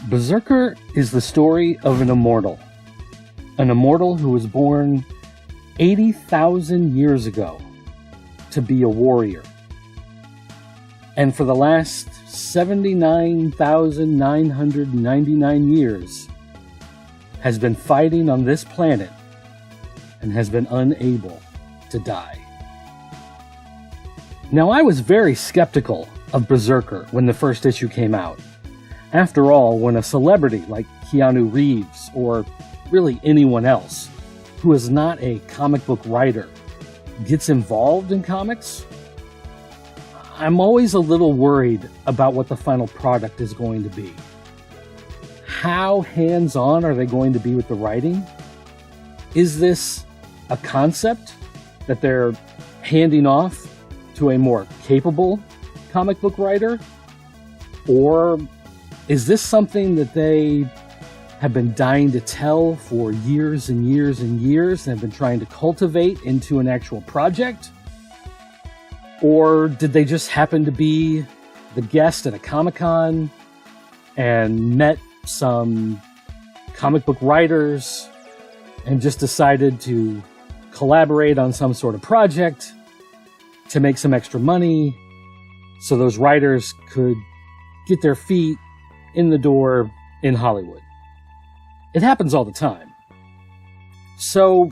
Berserker is the story of an immortal who was born 80,000 years ago to be a warrior. And for the last 79,999 years has been fighting on this planet and has been unable to die. Now, I was very skeptical of Berserker when the first issue came out. After all, when a celebrity like Keanu Reeves, or really anyone else who is not a comic book writer, gets involved in comics, I'm always a little worried about what the final product is going to be. How hands-on are they going to be with the writing? Is this a concept that they're handing off to a more capable comic book writer? Or is this something that they have been dying to tell for years and years and years and have been trying to cultivate into an actual project? Or did they just happen to be the guest at a Comic-Con and met some comic book writers and just decided to collaborate on some sort of project to make some extra money so those writers could get their feet in the door in Hollywood? It happens all the time. So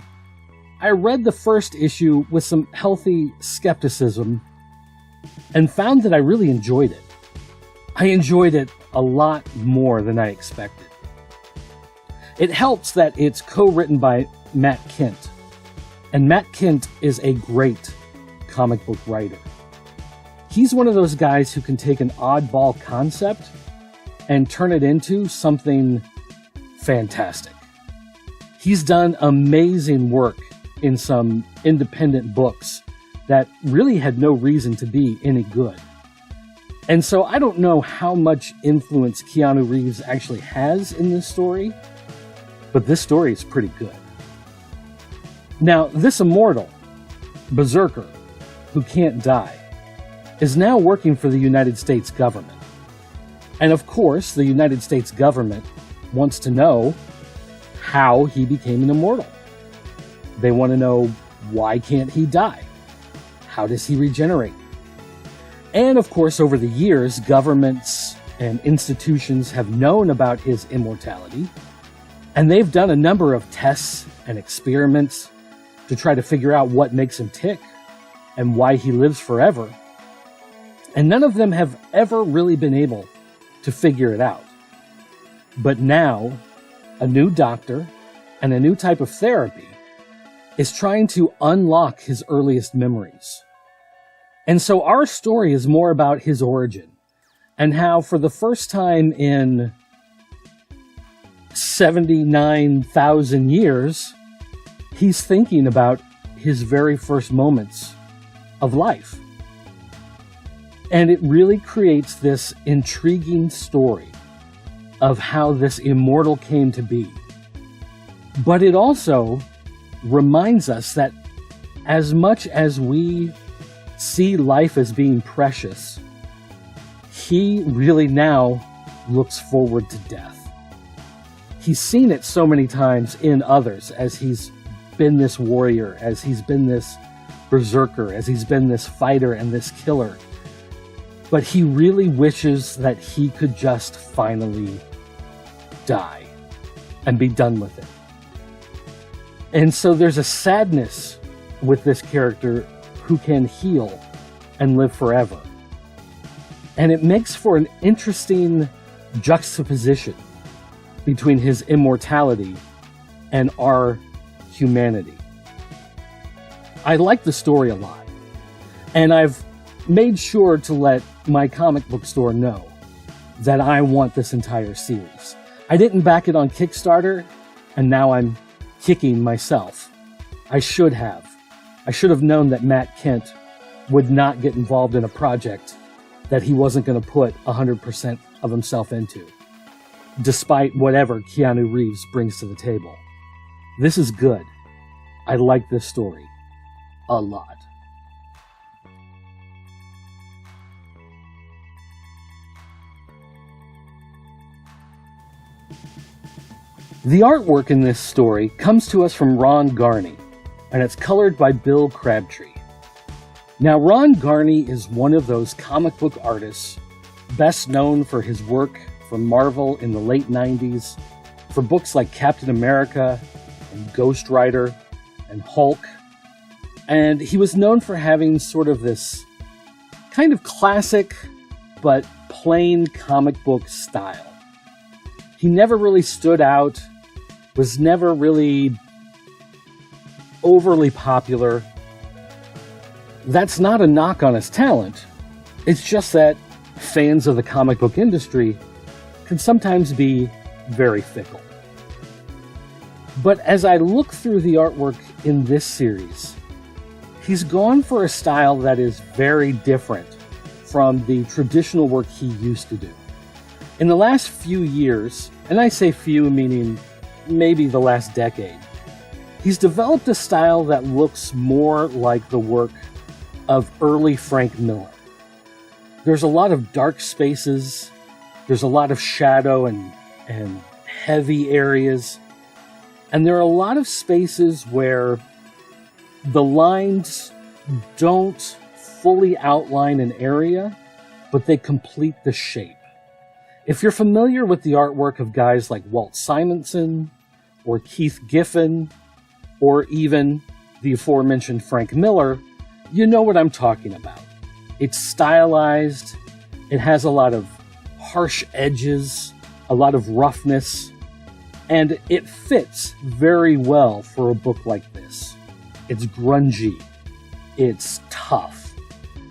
I read the first issue with some healthy skepticism and found that I really enjoyed it. I enjoyed it a lot more than I expected. It helps that it's co-written by Matt Kindt, and Matt Kindt is a great comic book writer. He's one of those guys who can take an oddball concept and turn it into something fantastic. He's done amazing work in some independent books that really had no reason to be any good. And so I don't know how much influence Keanu Reeves actually has in this story, but this story is pretty good. Now, this immortal, Berserker, who can't die, is now working for the United States government. And of course, the United States government wants to know how he became an immortal. They want to know, why can't he die? How does he regenerate? And of course, over the years, governments and institutions have known about his immortality, and they've done a number of tests and experiments to try to figure out what makes him tick and why he lives forever. And none of them have ever really been able to figure it out. But now, a new doctor and a new type of therapy is trying to unlock his earliest memories. And so our story is more about his origin and how for the first time in 79,000 years, he's thinking about his very first moments of life. And it really creates this intriguing story of how this immortal came to be. But it also reminds us that as much as we see life as being precious, he really now looks forward to death. He's seen it so many times in others as he's been this warrior, as he's been this berserker, as he's been this fighter and this killer. But he really wishes that he could just finally die and be done with it. And so there's a sadness with this character who can heal and live forever. And it makes for an interesting juxtaposition between his immortality and our humanity. I like the story a lot, and I've made sure to let my comic book store know that I want this entire series. I didn't back it on Kickstarter, and now I'm kicking myself. I should have. I should have known that Matt Kent would not get involved in a project that he wasn't going to put 100% of himself into, despite whatever Keanu Reeves brings to the table. This is good. I like this story a lot. The artwork in this story comes to us from Ron Garney, and it's colored by Bill Crabtree. Now, Ron Garney is one of those comic book artists best known for his work for Marvel in the late 90s, for books like Captain America and Ghost Rider and Hulk. And he was known for having sort of this kind of classic but plain comic book style. He never really stood out, was never really overly popular. That's not a knock on his talent. It's just that fans of the comic book industry can sometimes be very fickle. But as I look through the artwork in this series, he's gone for a style that is very different from the traditional work he used to do. In the last few years, and I say few meaning maybe the last decade, he's developed a style that looks more like the work of early Frank Miller. There's a lot of dark spaces, there's a lot of shadow and heavy areas, and there are a lot of spaces where the lines don't fully outline an area, but they complete the shape. If you're familiar with the artwork of guys like Walt Simonson, or Keith Giffen, or even the aforementioned Frank Miller, you know what I'm talking about. It's stylized, it has a lot of harsh edges, a lot of roughness, and it fits very well for a book like this. It's grungy, it's tough,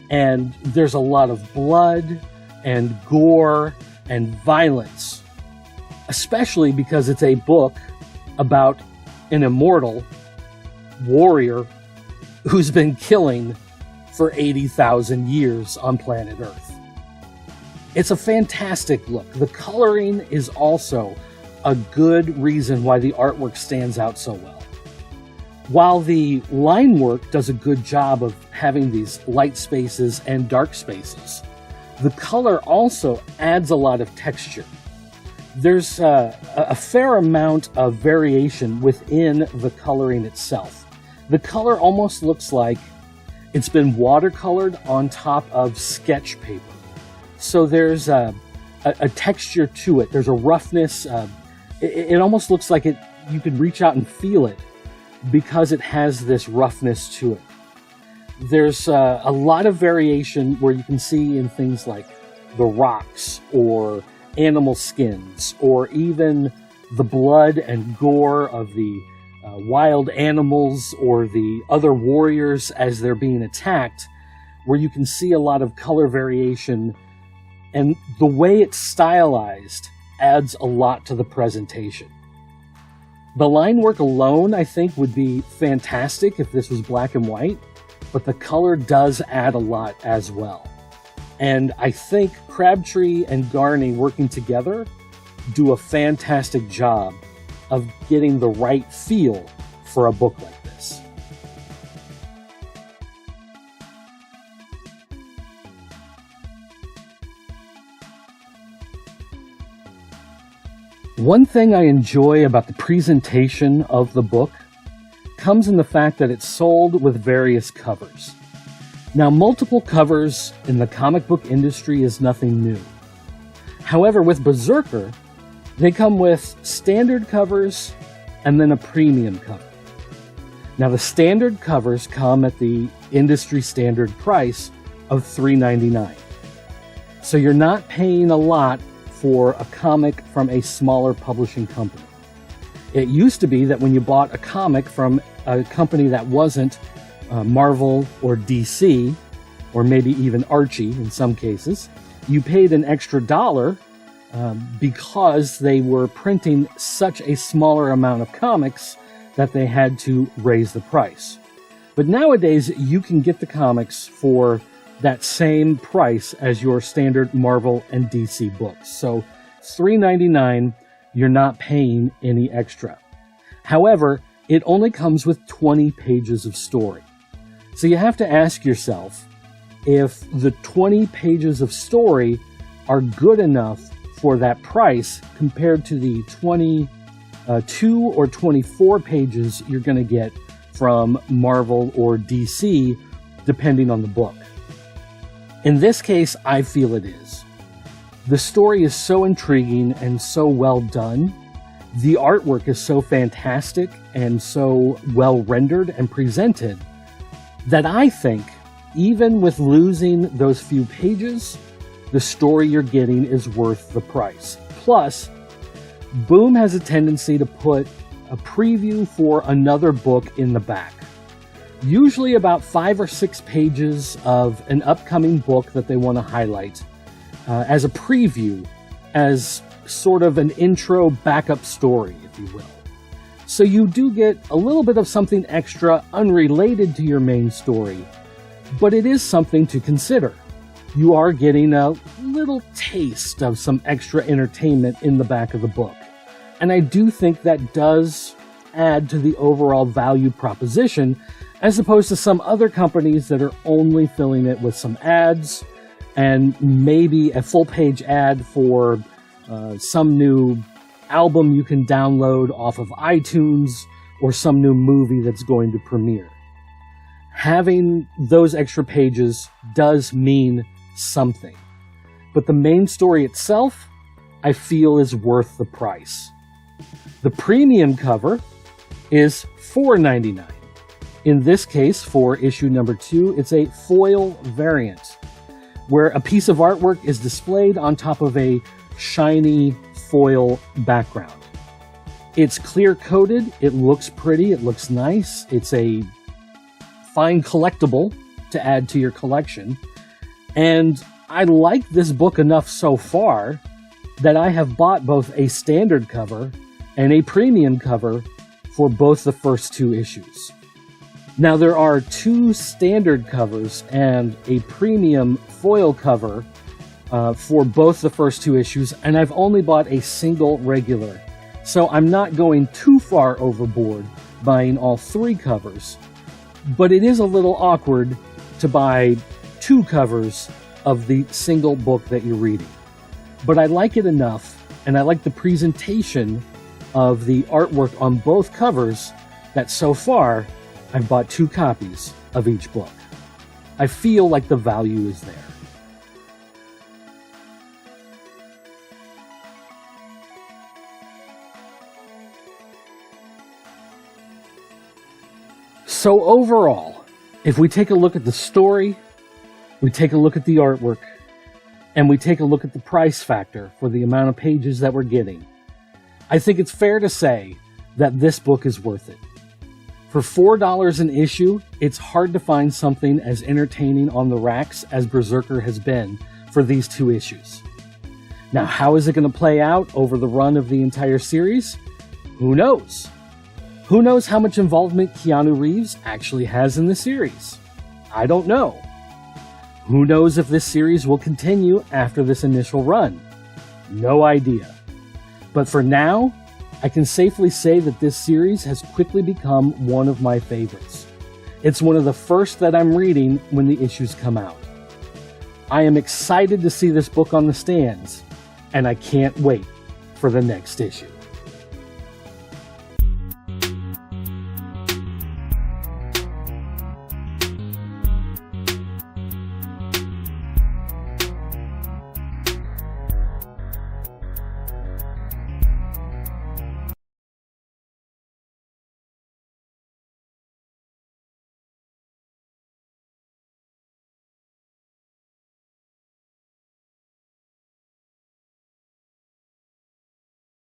and there's a lot of blood and gore and violence, especially because it's a book about an immortal warrior who's been killing for 80,000 years on planet Earth. It's a fantastic look. The coloring is also a good reason why the artwork stands out so well. While the line work does a good job of having these light spaces and dark spaces, the color also adds a lot of texture. There's a fair amount of variation within the coloring itself. The color almost looks like it's been watercolored on top of sketch paper. So there's a texture to it. There's a roughness. It almost looks like you could reach out and feel it because it has this roughness to it. There's a lot of variation where you can see in things like the rocks or animal skins, or even the blood and gore of the wild animals or the other warriors as they're being attacked, where you can see a lot of color variation, and the way it's stylized adds a lot to the presentation. The line work alone, I think, would be fantastic if this was black and white, but the color does add a lot as well. And I think Crabtree and Garney working together do a fantastic job of getting the right feel for a book like this. One thing I enjoy about the presentation of the book comes in the fact that it's sold with various covers. Now, multiple covers in the comic book industry is nothing new. However, with Berserker, they come with standard covers and then a premium cover. Now, the standard covers come at the industry standard price of $3.99. So you're not paying a lot for a comic from a smaller publishing company. It used to be that when you bought a comic from a company that wasn't Marvel or DC, or maybe even Archie in some cases, you paid an extra $1 because they were printing such a smaller amount of comics that they had to raise the price. But nowadays, you can get the comics for that same price as your standard Marvel and DC books. So it's $3.99, you're not paying any extra. However, it only comes with 20 pages of story. So you have to ask yourself if the 20 pages of story are good enough for that price compared to the 22 or 24 pages you're going to get from Marvel or DC, depending on the book. In this case, I feel it is. The story is so intriguing and so well done. The artwork is so fantastic and so well rendered and presented that I think, even with losing those few pages, the story you're getting is worth the price. Plus, Boom has a tendency to put a preview for another book in the back. Usually about 5 or 6 pages of an upcoming book that they want to highlight as a preview, as sort of an intro backup story, if you will. So you do get a little bit of something extra unrelated to your main story, but it is something to consider. You are getting a little taste of some extra entertainment in the back of the book. And I do think that does add to the overall value proposition, as opposed to some other companies that are only filling it with some ads and maybe a full-page ad for some new album you can download off of iTunes or some new movie that's going to premiere. Having those extra pages does mean something, but the main story itself, I feel, is worth the price. The premium cover is $4.99. In this case, for issue number 2, it's a foil variant, where a piece of artwork is displayed on top of a shiny foil background. It's clear-coated, it looks pretty, it looks nice, it's a fine collectible to add to your collection, and I like this book enough so far that I have bought both a standard cover and a premium cover for both the first 2 issues. Now, there are 2 standard covers and a premium foil cover for both the first 2 issues, and I've only bought a single regular. So I'm not going too far overboard buying all 3 covers, but it is a little awkward to buy 2 covers of the single book that you're reading. But I like it enough, and I like the presentation of the artwork on both covers, that so far I've bought 2 copies of each book. I feel like the value is there. So overall, if we take a look at the story, we take a look at the artwork, and we take a look at the price factor for the amount of pages that we're getting, I think it's fair to say that this book is worth it. For $4 an issue, it's hard to find something as entertaining on the racks as Berserker has been for these 2 issues. Now, how is it going to play out over the run of the entire series? Who knows? Who knows how much involvement Keanu Reeves actually has in the series? I don't know. Who knows if this series will continue after this initial run? No idea. But for now, I can safely say that this series has quickly become one of my favorites. It's one of the first that I'm reading when the issues come out. I am excited to see this book on the stands, and I can't wait for the next issue.